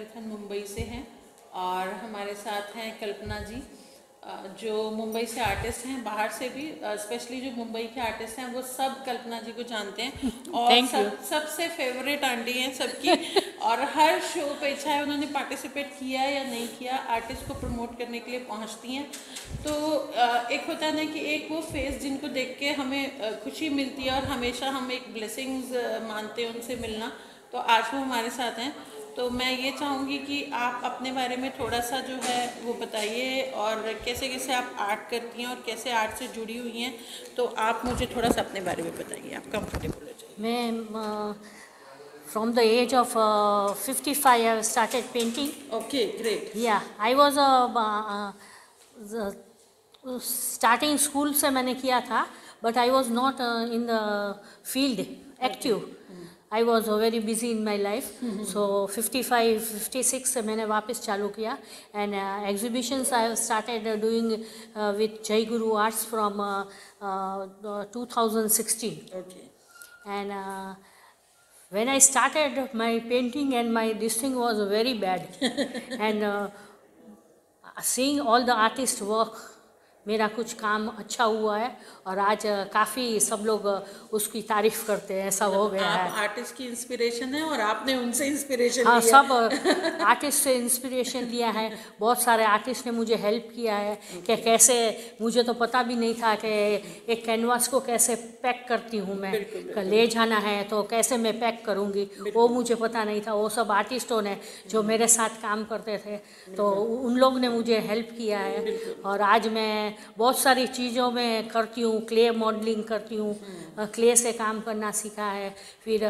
विद्यानिकेतन मुंबई से हैं और हमारे साथ हैं कल्पना जी, जो मुंबई से आर्टिस्ट हैं। बाहर से भी स्पेशली जो मुंबई के आर्टिस्ट हैं वो सब कल्पना जी को जानते हैं और सबसे फेवरेट आंटी हैं सबकी। और हर शो पे चाहे उन्होंने पार्टिसिपेट किया या नहीं किया, आर्टिस्ट को प्रमोट करने के लिए पहुंचती हैं। तो एक होता है ना कि एक वो फेस जिनको देख के हमें खुशी मिलती है और हमेशा हम एक ब्लेसिंग्स मानते हैं उनसे मिलना। तो आज वो हमारे साथ हैं। तो मैं ये चाहूँगी कि आप अपने बारे में थोड़ा सा जो है वो बताइए और कैसे कैसे आप आर्ट करती हैं और कैसे आर्ट से जुड़ी हुई हैं। तो आप मुझे थोड़ा सा अपने बारे में बताइए, आप कंफर्टेबल हो जाइए। मैं from the age of 55 I have started painting. Okay, great. Yeah, I was starting school से मैंने किया था, but I was not in the field active. I was very busy in my life. So 55, 56 से मैंने वापस चालू किया and exhibitions I have started doing with Jai Guru Arts from 2016. Okay. And when I started my painting and my this thing was very bad and seeing all the artists work, मेरा कुछ काम अच्छा हुआ है और आज काफ़ी सब लोग उसकी तारीफ करते हैं, ऐसा हो गया है। आप आर्टिस्ट की इंस्पिरेशन है और आपने उनसे इंस्पिरेशन हाँ, लिया। सब आर्टिस्ट से इंस्पिरेशन लिया है। बहुत सारे आर्टिस्ट ने मुझे हेल्प किया है कि कैसे, मुझे तो पता भी नहीं था कि एक कैनवास को कैसे पैक करती हूँ मैं, ले जाना है तो कैसे मैं पैक करूँगी, वो मुझे पता नहीं था। वो सब आर्टिस्टों ने जो मेरे साथ काम करते थे तो उन लोग ने मुझे हेल्प किया है। और आज मैं बहुत सारी चीज़ों में करती हूँ, क्ले मॉडलिंग करती हूँ, क्ले से काम करना सीखा है, फिर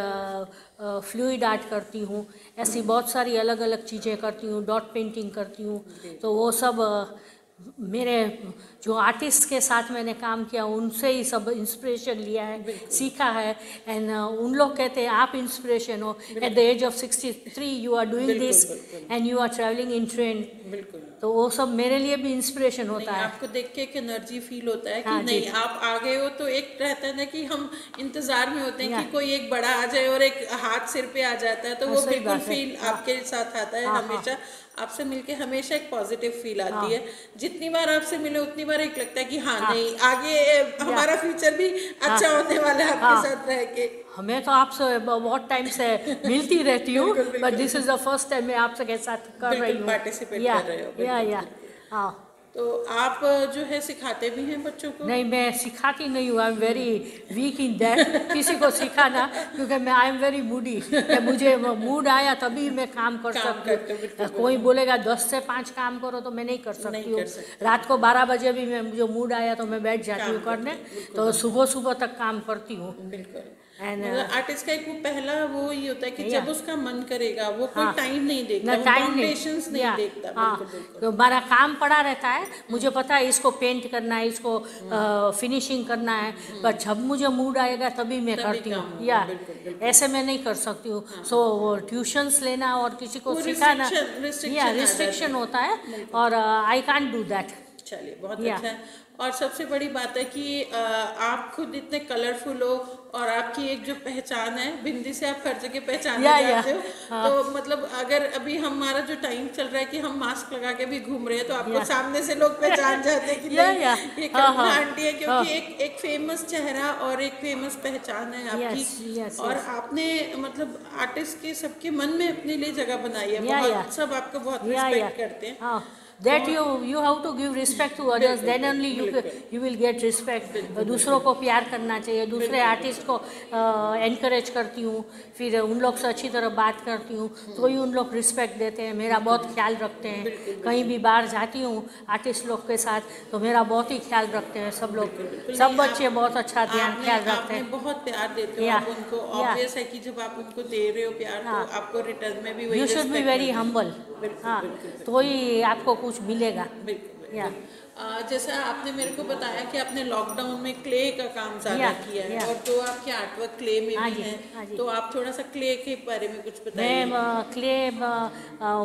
फ्लूइड आर्ट करती हूँ, ऐसी बहुत सारी अलग अलग चीज़ें करती हूँ, डॉट पेंटिंग करती हूँ। तो वो सब मेरे जो आर्टिस्ट के साथ मैंने काम किया उनसे ही सब इंस्पिरेशन लिया है, सीखा है। एंड उन लोग कहते हैं आप इंस्पिरेशन हो, at the age of 63 you are doing this and you are travelling in train. तो वो सब मेरे लिए भी इंस्पिरेशन होता है। आपको देख के एक एनर्जी फील होता है कि नहीं आप आ गए हो। तो एक रहता है ना कि हम इंतजार में होते हैं कि कोई एक बड़ा आ जाए और एक हाथ सिर पे आ जाता है, तो वो बिल्कुल फील आपके साथ आता है। हमेशा आपसे मिलके हमेशा एक पॉजिटिव फील आती है। जितनी बार आपसे मिले उतनी बार एक लगता है कि हाँ नहीं आगे हमारा फ्यूचर भी अच्छा होने वाला है आपके साथ रह के। मैं तो आपसे बहुत टाइम से मिलती रहती हूँ, but this is the first time मैं आपसे के साथ कर रही हूँ, पार्टिसिपेट कर रहे हो। हाँ। तो आप जो है सिखाते भी हैं बच्चों को? नहीं, मैं सिखाती नहीं हूँ, I am very weak in that किसी को सिखाना, क्योंकि मैं आई एम वेरी मूडी। मुझे मूड आया तभी मैं काम कर सकती हूँ। कोई बोलेगा 10 से 5 काम करो तो मैं नहीं कर सकती हूँ। रात को 12 बजे भी मैं जो मूड आया तो मैं बैठ जाती हूँ करने, तो सुबह सुबह तक काम करती हूँ। आर्टिस्ट का एक वो पहला वो ही होता है कि जब उसका मन करेगा वो कोई टाइम नहीं देखता, फाउंडेशंस नहीं देखता। तो हमारा काम पड़ा रहता है, मुझे पता है इसको पेंट करना है, इसको फिनिशिंग करना है, पर जब मुझे मूड आएगा तभी मैं करती हूँ। या ऐसे मैं नहीं कर सकती हूँ। सो ट्यूशंस लेना और किसी को सिखाना या रिस्ट्रिक्शन होता है और आई कांट डू दैट। चलिए, बहुत अच्छा है। और सबसे बड़ी बात है कि आप खुद इतने कलरफुल हो और आपकी एक जो पहचान है, बिंदी से आप हर जगह पहचाने जाते हो। तो मतलब अगर अभी हमारा जो टाइम चल रहा है कि हम मास्क लगा के भी घूम रहे हैं तो आपको सामने से लोग पहचान जाते हैं कि ये कल्पना आंटी है, क्योंकि एक फेमस चेहरा और एक फेमस पहचान है आपकी। और आपने मतलब आर्टिस्ट के सबके मन में अपने लिए जगह बनाई है। बहुत सब आपको बहुत रिस्पेक्ट करते हैं। That you have to give respect to others, then only you will get respect. दूसरों को प्यार करना चाहिए, दूसरे आर्टिस्ट को encourage करती हूँ, फिर उन लोग से अच्छी तरह बात करती हूँ तो ही उन लोग रिस्पेक्ट देते हैं, मेरा बहुत ख्याल रखते हैं। कहीं भी बाहर जाती हूँ आर्टिस्ट लोग के साथ तो मेरा बहुत ही ख्याल रखते हैं सब लोग, सब बच्चे बहुत अच्छा ख्याल रखते हैं। बहुत प्यार देते हो आप उनको। ऑब्वियस है कि जब आप उनको दे रहे हो प्यार तो आपको रिटर्न में भी वही। You should be very humble, हाँ, तो ही आपको कुछ मिलेगा। जैसा आपने मेरे को बताया कि आपने लॉकडाउन में क्ले का काम ज़्यादा किया है और तो आपके आर्टवर्क क्ले में भी है, तो आप थोड़ा सा क्ले के बारे में कुछ बताइए। मैं क्ले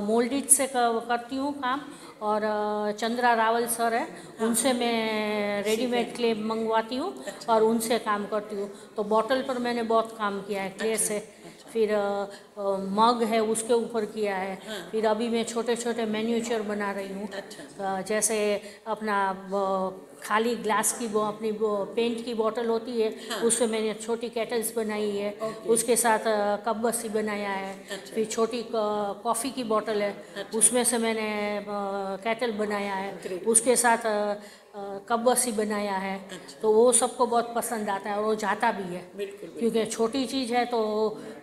मोल्डिड से करती हूँ काम, और चंद्रा रावल सर है उनसे मैं रेडीमेड क्ले मंगवाती हूँ और उनसे काम करती हूँ। तो बॉटल पर मैंने बहुत काम किया है क्ले से, फिर मग है उसके ऊपर किया है। फिर अभी मैं छोटे छोटे मैन्यूचर बना रही हूँ। जैसे अपना खाली ग्लास की अपनी पेंट की बोतल होती है, उससे मैंने छोटी केटल्स बनाई है। उसके साथ कप बस्सी बनाया है। फिर छोटी कॉफ़ी की बोतल है, उसमें से मैंने केटल बनाया है। उसके साथ कप बस्सी बनाया है। तो वो सबको बहुत पसंद आता है और वो जाता भी है, क्योंकि छोटी चीज़ है तो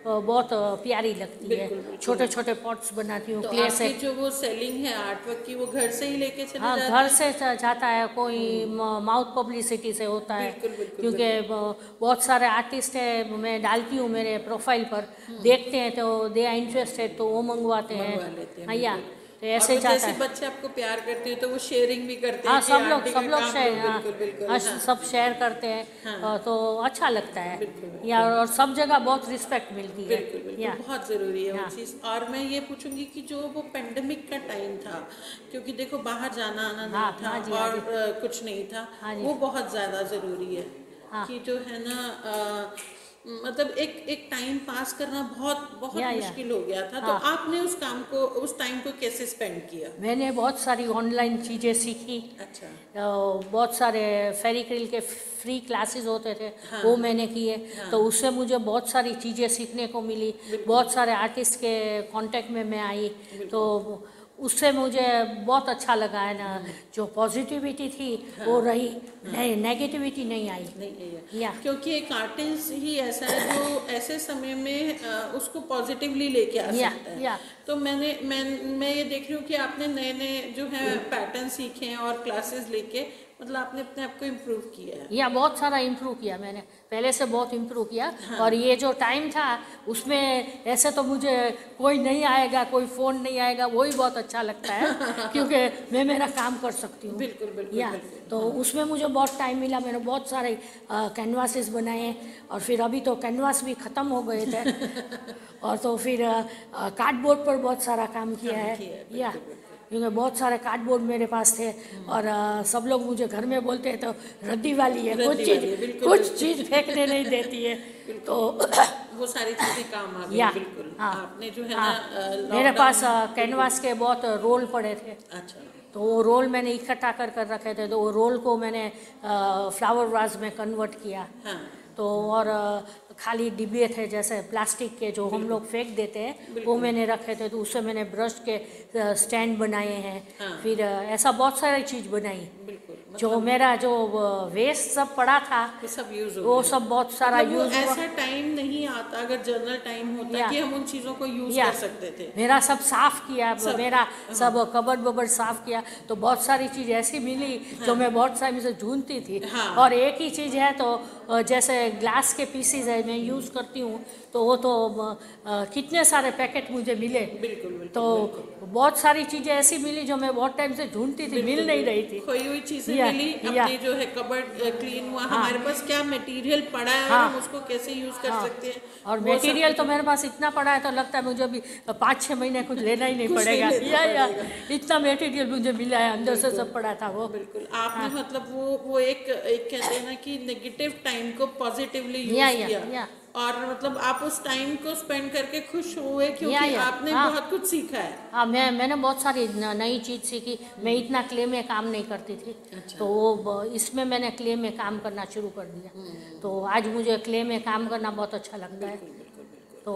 बहुत प्यारी लगती है। छोटे छोटे पॉट्स बनाती हूँ तो क्ले से। आपकी जो वो सेलिंग है आर्टवर्क की, वो घर से ही लेके चले हाँ, जाते घर हैं? से जाता है, कोई माउथ पब्लिसिटी से होता है। बिल्कुल, क्योंकि बहुत सारे आर्टिस्ट है, मैं डालती हूँ मेरे प्रोफाइल पर, देखते हैं तो दे आर इंटरेस्टेड तो वो मंगवा लेते हैं। हाँ, या तो ऐसे और वो जाता जैसे है। बच्चे आपको प्यार करते हैं तो वो शेयरिंग भी करते हाँ, हैं कि आंटी का काम शेयर, लो। हाँ, बिल्कुल हाँ, हाँ। सब शेयर करते हैं। तो अच्छा लगता है। या और सब जगह बहुत रिस्पेक्ट मिलती है। बिल्कुल बहुत ज़रूरी है वो हाँ। चीज़। और मैं ये पूछूंगी कि जो वो पेंडेमिक का टाइम था, क्योंकि देखो बाहर जाना आना नहीं हाँ, था हाँ जी, हाँ और जी। कुछ नहीं था, हाँ जी। वो बहुत ज़्यादा ज़रूरी है। हाँ। कि जो है ना मतलब एक टाइम पास करना बहुत बहुत या मुश्किल हो गया था। तो हाँ। आपने उस काम को, उस टाइम को कैसे स्पेंड किया? मैंने बहुत सारी ऑनलाइन चीज़ें सीखी। अच्छा। बहुत सारे फेरिक्रिल के फ्री क्लासेस होते थे, वो मैंने किए। तो उससे मुझे बहुत सारी चीज़ें सीखने को मिली। बहुत सारे आर्टिस्ट के कांटेक्ट में मैं आई, तो उससे मुझे बहुत अच्छा लगा है ना। जो पॉजिटिविटी थी वो रही, नेगेटिविटी नहीं आई। नहीं या क्योंकि एक आर्टिस्ट ही ऐसा है जो ऐसे समय में उसको पॉजिटिवली लेके आ या सकता है। या तो मैं ये देख रही हूँ कि आपने नए नए जो है पैटर्न सीखे हैं और क्लासेस लेके मतलब आपने अपने आप को इम्प्रूव किया है। या बहुत सारा इम्प्रूव किया मैंने, पहले से बहुत इम्प्रूव किया। और ये जो टाइम था उसमें ऐसे तो मुझे कोई नहीं आएगा, कोई फ़ोन नहीं आएगा, वही बहुत अच्छा लगता है क्योंकि मैं मेरा काम कर सकती हूँ। बिल्कुल या तो उसमें मुझे बहुत टाइम मिला। मैंने बहुत सारे कैनवासेस बनाए और फिर अभी तो कैनवास भी ख़त्म हो गए थे और तो फिर कार्डबोर्ड पर बहुत सारा काम किया है। या क्योंकि बहुत सारे कार्डबोर्ड मेरे पास थे और सब लोग मुझे घर में बोलते हैं तो रद्दी वाली है, कुछ चीज़ फेंकने नहीं देती है। तो वो सारी चीजें काम आ गई। या बिल्कुल हाँ, आपने जो है हाँ, ना मेरे पास लॉकडाउन। कैनवास के बहुत रोल पड़े थे। अच्छा। तो वो रोल मैंने इकट्ठा कर रखे थे, तो वो रोल को मैंने फ्लावर वाज में कन्वर्ट किया। हाँ। तो और खाली डिब्बे थे जैसे प्लास्टिक के जो हम लोग फेंक देते हैं, वो मैंने रखे थे। तो उससे मैंने ब्रश के स्टैंड बनाए हैं। फिर ऐसा बहुत सारी चीज़ बनाई। जो मेरा जो वेस्ट सब पड़ा था वो सब यूज हो वो गया। सब बहुत सारा मतलब वो यूज हुआ। ऐसा टाइम नहीं आता, अगर जनरल टाइम होता या कि हम उन चीजों को यूज या कर सकते थे। मेरा सब साफ किया, मेरा सब हाँ। कबर्ड वबर्ड साफ किया। तो बहुत सारी चीज़ ऐसी मिली जो मैं बहुत टाइम से ढूंढती थी। हाँ। और एक ही चीज़ है तो जैसे ग्लास के पीसीज है मैं यूज़ करती हूँ, तो वो तो कितने सारे पैकेट मुझे मिले। बिल्कुल तो बहुत सारी चीज़ें ऐसी मिली जो मैं बहुत टाइम से ढूंढती थी, मिल नहीं रही थी। खोई हुई चीजें या मिली। या अपनी जो है कबर्ड क्लीन हुआ, हमारे पास क्या मटेरियल पड़ा है और हाँ। हम उसको कैसे यूज कर सकते हैं। और वो सब मटेरियल तो कुछ- मेरे पास इतना पड़ा है तो लगता है मुझे अभी 5-6 महीने कुछ लेना ही नहीं कुछ नहीं पड़ेगा। लेना या पड़ेगा। इतना मटेरियल मुझे मिला है, अंदर से सब पड़ा था वो। बिल्कुल आपने मतलब वो एक कहते हैं ना कि नेगेटिव टाइम को पॉजिटिवली यूज किया। या और मतलब आप उस टाइम को स्पेंड करके खुश हुए क्योंकि या आपने हाँ। बहुत कुछ सीखा है। हाँ, मैंने बहुत सारी नई चीज़ सीखी। मैं इतना क्ले में काम नहीं करती थी। अच्छा। तो वो इसमें मैंने क्ले में काम करना शुरू कर दिया। तो आज मुझे क्ले में काम करना बहुत अच्छा लगता है। तो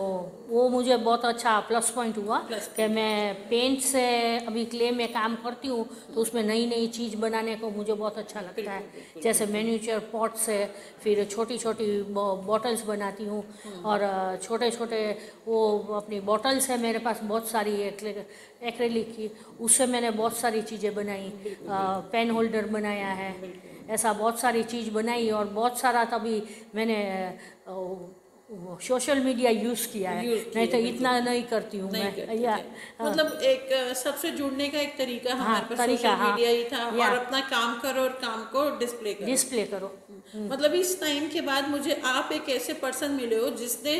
वो मुझे बहुत अच्छा प्लस पॉइंट हुआ कि मैं पेंट से अभी क्ले में काम करती हूँ, तो उसमें नई नई चीज़ बनाने को मुझे बहुत अच्छा लगता है। जैसे मैन्यूचर पॉट से फिर छोटी छोटी बॉटल्स बनाती हूँ। और छोटे छोटे वो अपनी बॉटल्स है मेरे पास बहुत सारी एक्रेलिक की, उससे मैंने बहुत सारी चीज़ें बनाई। पेन होल्डर बनाया है, ऐसा बहुत सारी चीज़ बनाई। और बहुत सारा तभी मैंने सोशल मीडिया यूज़ किया है, नहीं तो इतना नहीं करती हूँ मैं। या मतलब एक सबसे जुड़ने का एक तरीका हमारे पास तरीका, सोशल मीडिया ही था। या और अपना काम करो और काम को डिस्प्ले करो। करो। मतलब इस टाइम के बाद मुझे आप एक ऐसे पर्सन मिले हो जिसने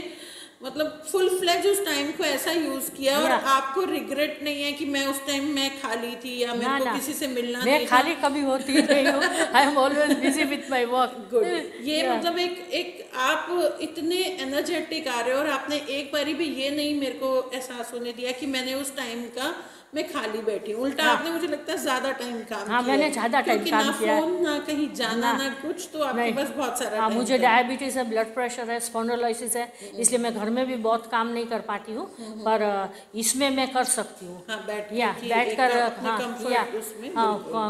मतलब फुल फ्लेज उस टाइम को ऐसा यूज किया और आपको रिग्रेट नहीं है कि मैं उस टाइम मैं खाली थी या मेरे को किसी से मिलना मैं नहीं खाली कभी होती नहीं हूँ, I am always busy with my work. Good. ये मतलब एक आप इतने एनर्जेटिक आ रहे हो और आपने एक बारी भी ये नहीं मेरे को एहसास होने दिया कि मैंने उस टाइम का मैं खाली बैठी हूँ। उल्टा आपने मुझे लगता है ज्यादा टाइम काम किया। मैंने ज़्यादा टाइम काम किया, ना फोन ना कहीं जाना ना कुछ, तो आपके पास बहुत सारा टाइम। मुझे डायबिटीज़ है, ब्लड प्रेशर है, स्पॉन्डिलोलिसिस है, इसलिए मैं घर में भी बहुत काम नहीं कर पाती हूँ, पर इसमें मैं कर सकती हूँ। बैठ कर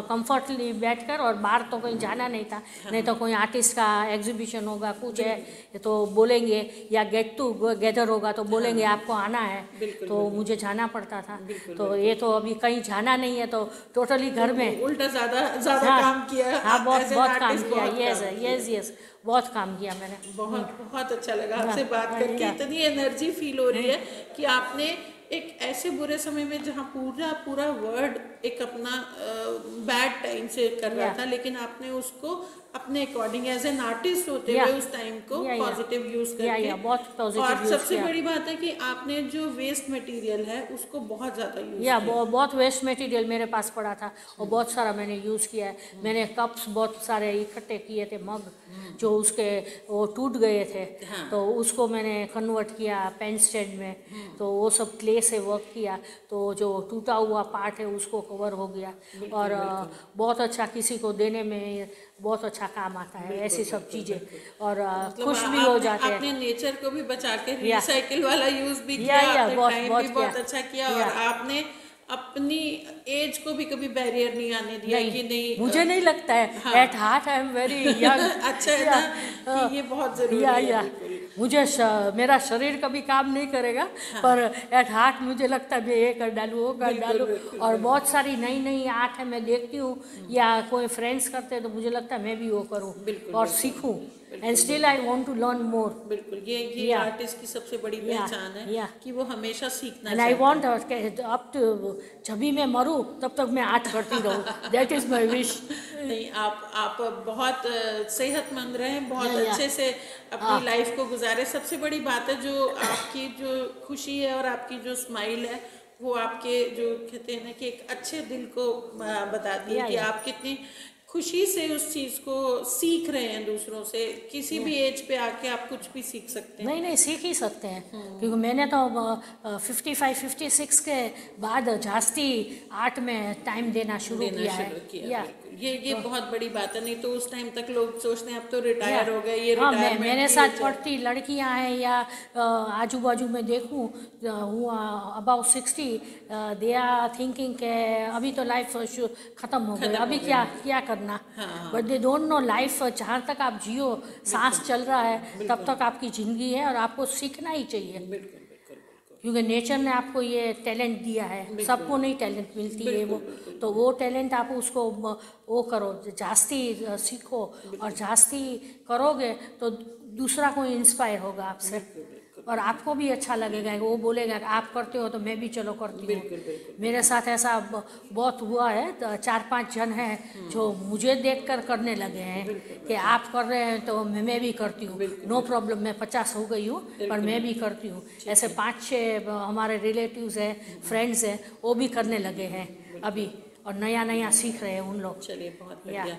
कंफर्टली बैठ कर, और बाहर तो कहीं जाना नहीं था। नहीं तो कोई आर्टिस्ट का एग्जीबिशन होगा, कुछ है तो बोलेंगे, या गेट टू गेदर होगा तो बोलेंगे आपको आना है, तो मुझे जाना पड़ता था। तो ये तो अभी कहीं जाना नहीं है, तो टोटली घर में उल्टा ज्यादा काम किया। बहुत काम किया। यस, बहुत काम किया मैंने। बहुत अच्छा लगा आपसे बात करके। इतनी एनर्जी फील हो रही है कि आपने एक ऐसे बुरे समय में जहाँ पूरा वर्ल्ड एक अपना बैड टाइम से कर रहा था, लेकिन आपने उसको अपने अकॉर्डिंग एज एन आर्टिस्ट होते हुए उस टाइम को पॉजिटिव यूज करके बहुत पॉजिटिव। और सबसे बड़ी बात है कि आपने जो वेस्ट मटेरियल है उसको बहुत ज़्यादा यूज किया। बहुत वेस्ट मटेरियल मेरे पास पड़ा था और बहुत सारा मैंने यूज़ किया है। मैंने कप्स बहुत सारे इकट्ठे किए थे, मग जो उसके वो टूट गए थे, तो उसको मैंने कन्वर्ट किया पेन स्टैंड में, तो वो सब क्ले से वर्क किया, तो जो टूटा हुआ पार्ट है उसको कवर हो गया। और बहुत अच्छा, किसी को देने में बहुत अच्छा काम आता है ऐसी सब चीज़ें, और खुश भी हो जाते हैं। आपने नेचर को भी बचा के रिसाइकिल वाला यूज भी किया, बहुत अच्छा किया, और आपने अपनी एज को भी कभी बैरियर नहीं आने दिया कि नहीं। मुझे नहीं लगता है, at heart I am very young. अच्छा है ना, कि ये बहुत जरूरी है। मुझे मेरा शरीर कभी काम नहीं करेगा, पर एट हार्ट मुझे लगता है मैं ये कर डालूँ, वो कर डालूँ। और बहुत सारी नई आर्ट है मैं देखती हूँ, या कोई फ्रेंड्स करते हैं, तो मुझे लगता है मैं भी वो करूँ और सीखूँ, and still I want to learn more. बिल्कुल, ये आर्टिस्ट की सबसे बड़ी पहचान है कि वो हमेशा सीखना चाहता है। आई वांट अप टू, जब भी मैं मरूँ तब तक मैं आर्ट करती रहूँ, दैट इज माय विश। नहीं, आप बहुत सेहतमंद रहें, बहुत अच्छे से अपनी लाइफ को गुजारे। सबसे बड़ी बात है जो आपकी जो खुशी है और आपकी जो स्माइल है, वो आपके जो कहते हैं ना कि एक अच्छे दिल को बताती है कि आप कितनी खुशी से उस चीज़ को सीख रहे हैं दूसरों से। किसी भी एज पे आके आप कुछ भी सीख सकते हैं। नहीं सीख ही सकते हैं, क्योंकि मैंने तो 55-56 के बाद जास्ती आर्ट में टाइम देना शुरू किया है। ये बहुत बड़ी बात है। नहीं तो उस टाइम तक लोग सोचते हैं अब तो रिटायर हो गए, ये रिटायरमेंट। मेरे साथ पढ़ती लड़कियां हैं, या आजू बाजू में देखूं हुआ अबाउट 60, दे आर थिंकिंग के अभी तो लाइफ खत्म हो गई, अभी क्या करना। But they don't know life जहाँ तक आप जियो, सांस चल रहा है तब तक आपकी ज़िंदगी है, और आपको सीखना ही चाहिए। क्योंकि नेचर ने आपको ये टैलेंट दिया है, सबको नहीं टैलेंट मिलती है वो, तो वो टैलेंट आप उसको वो करो, जास्ती सीखो, और जास्ती करोगे तो दूसरा कोई इंस्पायर होगा आपसे, और आपको भी अच्छा लगेगा। वो बोलेगा आप करते हो तो मैं भी चलो करती हूँ। मेरे साथ ऐसा बहुत हुआ है, 4-5 जन हैं जो मुझे देखकर करने लगे हैं कि आप कर रहे हैं तो मैं भी करती हूँ, नो प्रॉब्लम, मैं 50 हो गई हूँ पर मैं भी करती हूँ। ऐसे 5-6 हमारे रिलेटिव्स हैं, फ्रेंड्स हैं, वो भी करने लगे हैं अभी, और नया सीख रहे हैं उन लोग। चलिए, बहुत बढ़िया।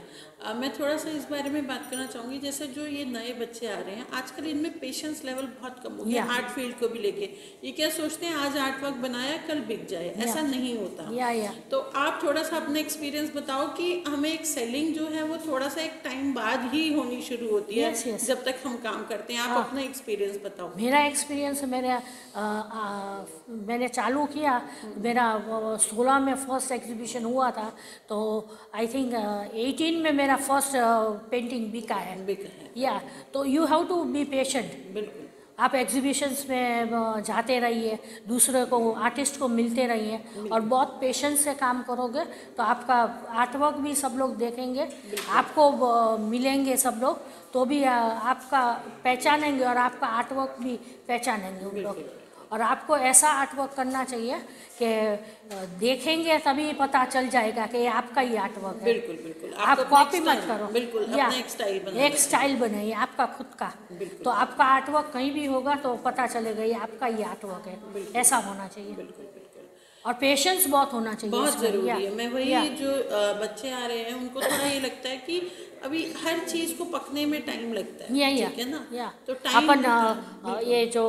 मैं थोड़ा सा इस बारे में बात करना चाहूँगी, जैसे जो ये नए बच्चे आ रहे हैं आजकल, इनमें पेशेंस लेवल बहुत कम हो गया आर्ट फील्ड को भी लेके। ये क्या सोचते हैं आज आर्ट वर्क बनाया कल बिक जाए, ऐसा नहीं होता। तो आप थोड़ा सा अपना एक्सपीरियंस बताओ कि हमें एक सेलिंग जो है वो थोड़ा सा एक टाइम बाद ही होनी शुरू होती है, जब तक हम काम करते हैं। आप अपना एक्सपीरियंस बताओ। मेरा एक्सपीरियंस, मैंने चालू किया, मेरा 16 में फर्स्ट एग्जीबिशन हुआ था, तो आई थिंक 18 में मेरा फर्स्ट पेंटिंग बिका है। तो you have to be patient. बिल्कुल, आप एग्जीबिशंस में जाते रहिए, दूसरे को आर्टिस्ट को मिलते रहिए, और बहुत पेशेंस से काम करोगे तो आपका आर्टवर्क भी सब लोग देखेंगे, आपको मिलेंगे सब लोग, तो भी आपका पहचानेंगे, और आपका आर्टवर्क भी पहचानेंगे उन लोग। और आपको ऐसा आर्ट वर्क करना चाहिए कि देखेंगे तभी पता चल जाएगा कि ये आपका ही आर्ट वर्क है। बिल्कुल बिल्कुल। आप अपना कॉपी एक मत style, करो, बिल्कुल या अपना एक स्टाइल बनाइए। एक स्टाइल बनाइए आपका खुद का। तो आपका आर्ट वर्क कहीं भी होगा तो पता चलेगा ये आपका ही आर्ट वर्क है, ऐसा होना चाहिए। बिल्कुल बिल्कुल। और पेशेंस बहुत होना चाहिए बहुत इसमें। ज़रूरी या, है। मैं वही या, जो बच्चे आ रहे हैं उनको थोड़ा ये लगता है कि अभी हर चीज़ को पकने में टाइम लगता है, या, ठीक है ना? या। तो टाइम अपन ये जो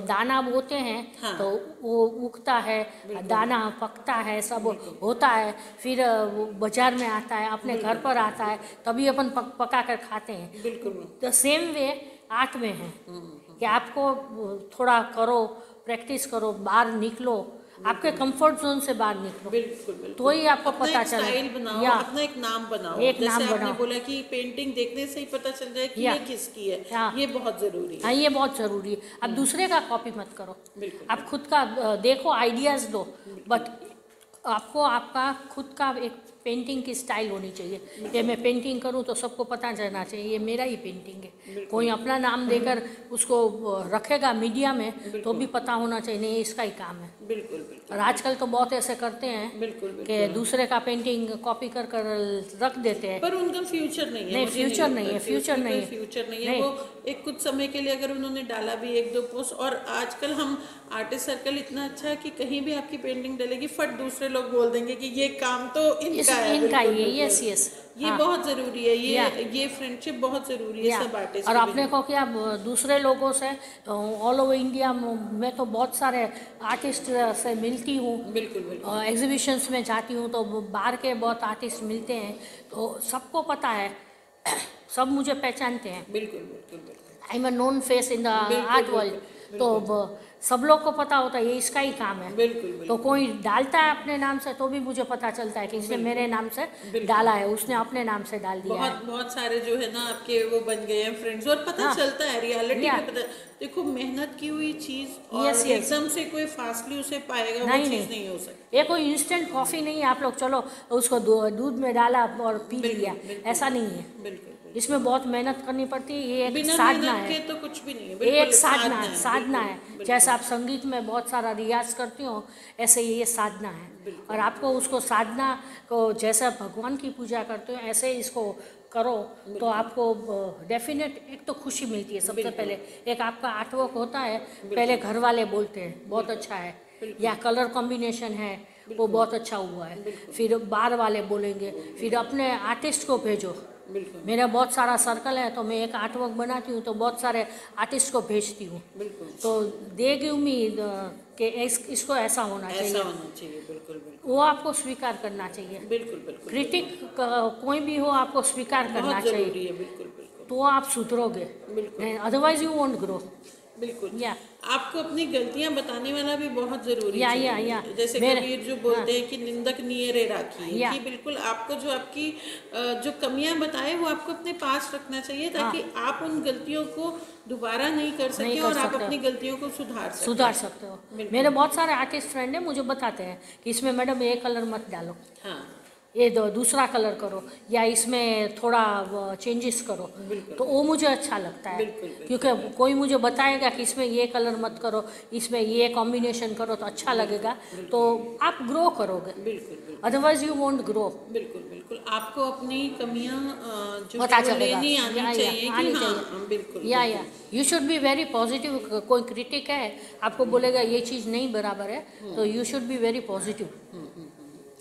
दाना बोते हैं हाँ। तो वो उगता है, दाना पकता है, सब होता है, फिर वो बाजार में आता है, अपने घर पर आता है, तभी अपन पका कर खाते हैं। बिल्कुल द सेम वे आर्ट में है कि आपको थोड़ा करो, प्रैक्टिस करो, बाहर निकलो, आपके कंफर्ट जोन से बाहर निकलो, बिल्कुल बिल्कुल। तो ही आपको अपना पता एक चले। स्टाइल बनाओ, या, अपना एक नाम बनाओ। एक जैसे नाम आपने बनाओ। बोला कि पेंटिंग देखने से ही पता चल जाए कि या, ये किसकी है, या। ये बहुत ज़रूरी हाँ, है। ये बहुत ज़रूरी है। आप दूसरे का कॉपी मत करो, बिल्कुल आप खुद का देखो, आइडियाज़ दो, बट आपको आपका खुद का एक पेंटिंग की स्टाइल होनी चाहिए। ये मैं पेंटिंग करूँ तो सबको पता चलना चाहिए ये मेरा ही पेंटिंग है। कोई अपना नाम देकर उसको रखेगा मीडिया में तो भी पता होना चाहिए नहीं, इसका ही काम है। बिल्कुल बिल्कुल और आजकल तो बहुत ऐसे करते हैं बिल्कुल कि दूसरे का पेंटिंग कॉपी कर कर रख देते हैं। पर उनका फ्यूचर नहीं है। नहीं, मुझे फ्यूचर लगता नहीं है, कि फ्यूचर उसमें नहीं कोई है। फ्यूचर नहीं है। नहीं। वो एक कुछ समय के लिए अगर उन्होंने डाला भी एक दो पोस्ट, और आजकल हम आर्टिस्ट सर्कल इतना अच्छा है कि कहीं भी आपकी पेंटिंग डलेगी फट दूसरे लोग बोल देंगे कि ये काम तो इनका है। इनका बिल्कुल, ही है, बिल्कुल। Yes yes. ये बहुत जरूरी है। या। ये फ्रेंडशिप बहुत जरूरी है या, सब आर्टिस्ट और के आपने बीच। को क्या दूसरे लोगों से ऑल ओवर इंडिया में तो बहुत सारे आर्टिस्ट से मिलती हूँ, बिल्कुल बिल्कुल एग्जीबिशंस में जाती हूँ तो बाहर के बहुत आर्टिस्ट मिलते हैं, तो सबको पता है, सब मुझे पहचानते हैं। बिल्कुल बिल्कुल बिल्कुल। I am a known face in the art world, तो सब लोग को पता होता है ये इसका ही काम है। बिल्कुल बिल्कुल। तो कोई डालता है अपने नाम से तो भी मुझे पता चलता है कि इसने मेरे नाम से डाला है, उसने अपने नाम से डाल दिया है। बहुत बहुत सारे जो है ना आपके वो बन गए हैं फ्रेंड्स, और पता हाँ। चलता है रियलिटी या। में पता। देखो मेहनत की हुई चीज और Yes, yes. एकदम से कोई फास्टली उसे पाएगा वो नहीं, चीज नहीं। नहीं हो सकती। ये कोई इंस्टेंट कॉफ़ी नहीं है आप लोग चलो उसको दूध में डाला और पी लिया, बिल्कुल, ऐसा नहीं है। बिल्कुल इसमें बहुत मेहनत करनी पड़ती है, ये एक बिना साधना मेहनत के है, तो कुछ भी नहीं है। ये बिल्कुल एक साधना है, साधना बिल्कुल, है। बिल्कुल। जैसे आप संगीत में बहुत सारा रियाज करती हो, ऐसे ये साधना है। और आपको उसको साधना को जैसे भगवान की पूजा करते हो ऐसे ही इसको करो तो आपको डेफिनेट एक तो खुशी मिलती है। सबसे पहले एक आपका आर्टवर्क होता है, पहले घर वाले बोलते हैं बहुत अच्छा है, या कलर कॉम्बिनेशन है वो बहुत अच्छा हुआ है, फिर बाहर वाले बोलेंगे, फिर अपने आर्टिस्ट को भेजो। मेरा बहुत सारा सर्कल है तो मैं एक आर्टवर्क बनाती हूँ तो बहुत सारे आर्टिस्ट को भेजती हूँ, तो देगी उम्मीद कि इसको ऐसा होना ऐसा चाहिए, होना चाहिए। बिल्कुल बिल्कुल वो आपको स्वीकार करना चाहिए। बिल्कुल बिल्कुल क्रिटिक कोई भी हो आपको स्वीकार करना बहुत चाहिए, जरूरी है। बिल्कुल बिल्कुल तो आप सुधरोगे, बिल्कुल अदरवाइज यू वोंट ग्रो। बिल्कुल। या, आपको अपनी गलतियां बताने वाला भी बहुत जरूरी या, चाहिए। या। जैसे कबीर जो बोलते हैं कि निंदक नियरे राखी, या। कि बिल्कुल आपको जो आपकी जो कमियां बताए वो आपको अपने पास रखना चाहिए ताकि आप उन गलतियों को दोबारा नहीं कर सके और आप अपनी गलतियों को सुधार सकते हो। मेरे बहुत सारे आर्टिस्ट फ्रेंड हैं मुझे बताते हैं कि इसमें मैडम ये कलर मत डालो, हाँ ये दूसरा कलर करो, या इसमें थोड़ा चेंजेस करो, तो वो मुझे अच्छा लगता है। क्योंकि कोई मुझे बताएगा कि इसमें ये कलर मत करो, इसमें ये कॉम्बिनेशन करो तो अच्छा लगेगा, तो आप ग्रो करोगे। बिल्कुल अदरवाइज यू वोंट ग्रो। बिल्कुल बिल्कुल। आपको अपनी कमियां जो पता है वो चलेगा, लेनी आनी चाहिए कि हाँ बिल्कुल या you should be very positive. कोई क्रिटिक है आपको बोलेगा ये चीज़ नहीं बराबर है तो you should be very positive.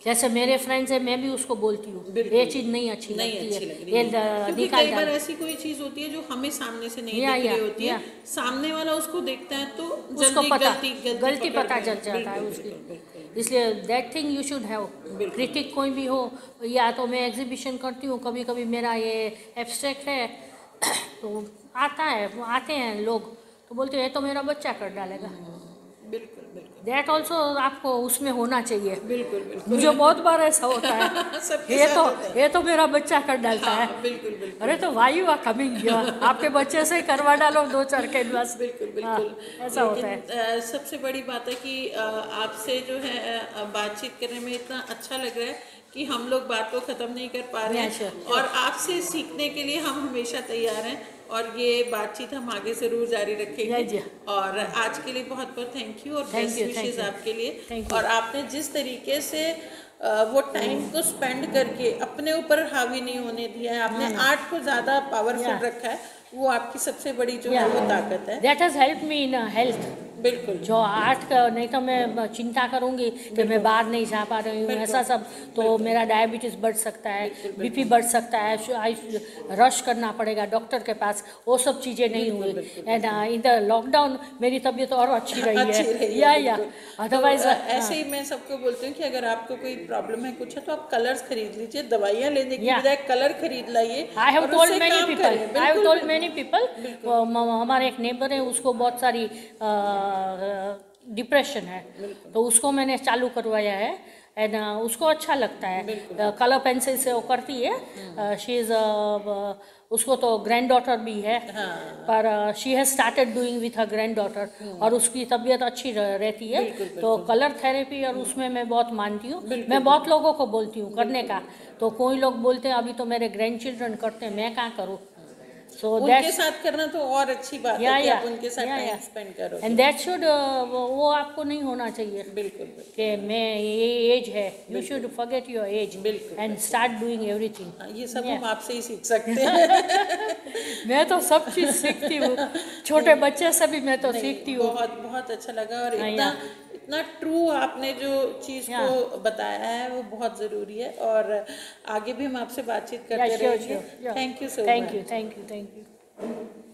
जैसे मेरे फ्रेंड्स है मैं भी उसको बोलती हूँ ये चीज़ नहीं अच्छी लगती है, ये क्योंकि कई बार ऐसी कोई चीज होती है जो हमें सामने से नहीं दिख रही होती है, सामने वाला उसको देखता है तो उसको पता गलती पता चल जाता है उसकी। इसलिए that thing you should have. Critic कोई भी हो, या तो मैं एग्जीबिशन करती हूँ कभी कभी मेरा ये एब्स्ट्रैक्ट है तो आते हैं लोग तो बोलते हैं ये तो मेरा बच्चा कर डालेगा। बिल्कुल बिल्कुल दैट ऑल्सो आपको उसमें होना चाहिए। बिल्कुल बिल्कुल। मुझे बहुत बार ऐसा होता है ये तो मेरा बच्चा कर डालता है। बिल्कुल बिल्कुल। अरे तो वाई यू आर कमिंग, आपके बच्चे से ही करवा डालो 2-4 कैनवास। बिल्कुल बिल्कुल ऐसा होता है। सबसे बड़ी बात है कि आपसे जो है बातचीत करने में इतना अच्छा लग रहा है कि हम लोग बात को ख़त्म नहीं कर पा रहे हैं, और आपसे सीखने के लिए हम हमेशा तैयार हैं, और ये बातचीत हम आगे ज़रूर जारी रखेंगे। और आज के लिए बहुत बहुत थैंक यू, और बेस्ट विशेज़ आपके लिए। और आपने जिस तरीके से वो टाइम को स्पेंड करके अपने ऊपर हावी नहीं होने दिया है, आपने आर्ट को ज़्यादा पावरफुल रखा है, वो आपकी सबसे बड़ी जो है वो ताकत है। That has help me in health. बिल्कुल, जो आर्ट का, नहीं तो मैं चिंता करूंगी कि मैं बाहर नहीं जा पा रही हूँ, ऐसा सब, तो मेरा डायबिटीज़ बढ़ सकता है, बीपी बढ़ सकता है, रश करना पड़ेगा डॉक्टर के पास, वो सब चीज़ें नहीं हुई। एंड इन द लॉकडाउन मेरी तबीयत और अच्छी रही है, या अदरवाइज ऐसे ही मैं सबको बोलती हूँ कि अगर आपको कोई प्रॉब्लम है कुछ है तो आप कलर्स खरीद लीजिए, दवाइयाँ लेने की बजाय कलर खरीद लाइए। I have told many people, हमारे एक नेबर है, उसको बहुत सारी डिप्रेशन है, तो उसको मैंने चालू करवाया है, एंड उसको अच्छा लगता है। कलर पेंसिल से वो करती है, शी इज़ उसको तो ग्रैंड डॉटर भी है, पर she has started doing with her grand daughter, और उसकी तबीयत अच्छी रहती है। तो कलर थेरेपी और उसमें मैं बहुत मानती हूँ। मैं बहुत लोगों को बोलती हूँ करने का, तो कोई लोग बोलते हैं अभी तो मेरे ग्रैंड चिल्ड्रन करते हैं, मैं कहाँ करूँ। So उनके साथ करना तो और अच्छी बात है कि आप उनके साथ टाइम स्पेंड करो। एंड दैट शुड, वो आपको नहीं होना चाहिए बिल्कुल कि मैं ये एज है, you should forget your age and start doing everything. ये सब हम आपसे ही सीख सकते हैं। मैं तो सब चीज़ सीखती हूँ, छोटे बच्चे से भी मैं तो सीखती हूँ। बहुत बहुत अच्छा लगा, और इतना ट्रू आपने जो चीज़ को बताया है वो बहुत ज़रूरी है, और आगे भी हम आपसे बातचीत करते रहेंगे। Thank you so much. Thank you.